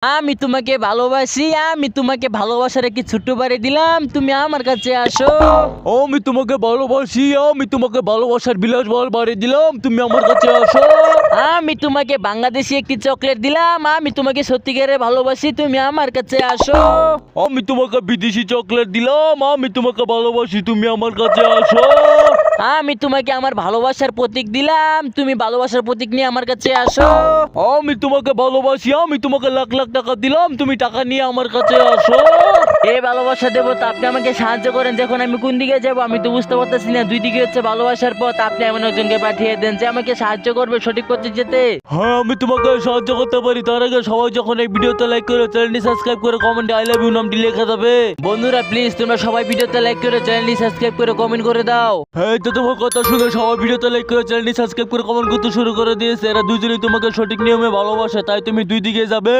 আমি তোমাকে ভালোবাসি, আমি তোমাকে ভালোবাসার একটি ছোট্ট বাড়ি দিলাম, তুমি আমার কাছে আসো। আমি তোমাকে ভালোবাসি, আমি তোমাকে ভালোবাসার বিলাসবহুল বাড়ি দিলাম, তুমি আমার কাছে আসো। আমি তোমাকে বাংলাদেশি একটি চকলেট দিলাম, আমি তোমাকে সত্যিকারের ভালোবাসি, তুমি আমার কাছে আসো। আমি তোমাকে বিদেশি চকলেট দিলাম, আমি তোমাকে ভালোবাসি, তুমি আমার কাছে আসো। আমি তোমাকে আমার ভালোবাসার প্রতীক দিলাম, তুমি ভালোবাসার প্রতীক নিয়ে আমার কাছে আসো। আমি তোমাকে ভালোবাসি, আমি তোমাকে লাখ লাখ টাকা দিলাম, তুমি টাকা নিয়ে আমার কাছে আসো। এই ভালোবাসা দেবো তো আপনি আমাকে সাহায্য করেন, যখন আমি কোন দিকে যাব আমি তো বুঝতে পারতেছি না। দুই দিকে হচ্ছে ভালোবাসার পথ, আপনি এমন একজনকে পাঠিয়ে দেন যে আমাকে সাহায্য করবে সঠিক পথে যেতে। হ্যাঁ, আমি তোমাকে সাহায্য করতে পারি। তার আগে সবাই যখন এই ভিডিওতে লাইক করে, চ্যানেলটি সাবস্ক্রাইব করে, কমেন্টে আই লাভ ইউ নামটি লেখা যাবে। বন্ধুরা প্লিজ তোমরা সবাই ভিডিওতে লাইক করে, চ্যানেলটি সাবস্ক্রাইব করে, কমেন্ট করে দাও। হ্যাঁ, তো তোমার কথা শুনে সবাই ভিডিওতে লাইক করে, চ্যানেলটি সাবস্ক্রাইব করে, কমেন্ট করতে শুরু করে দিয়েছে। এরা দুজনেই তোমাকে সঠিক নিয়মে ভালোবাসে, তাই তুমি দুই দিকে যাবে।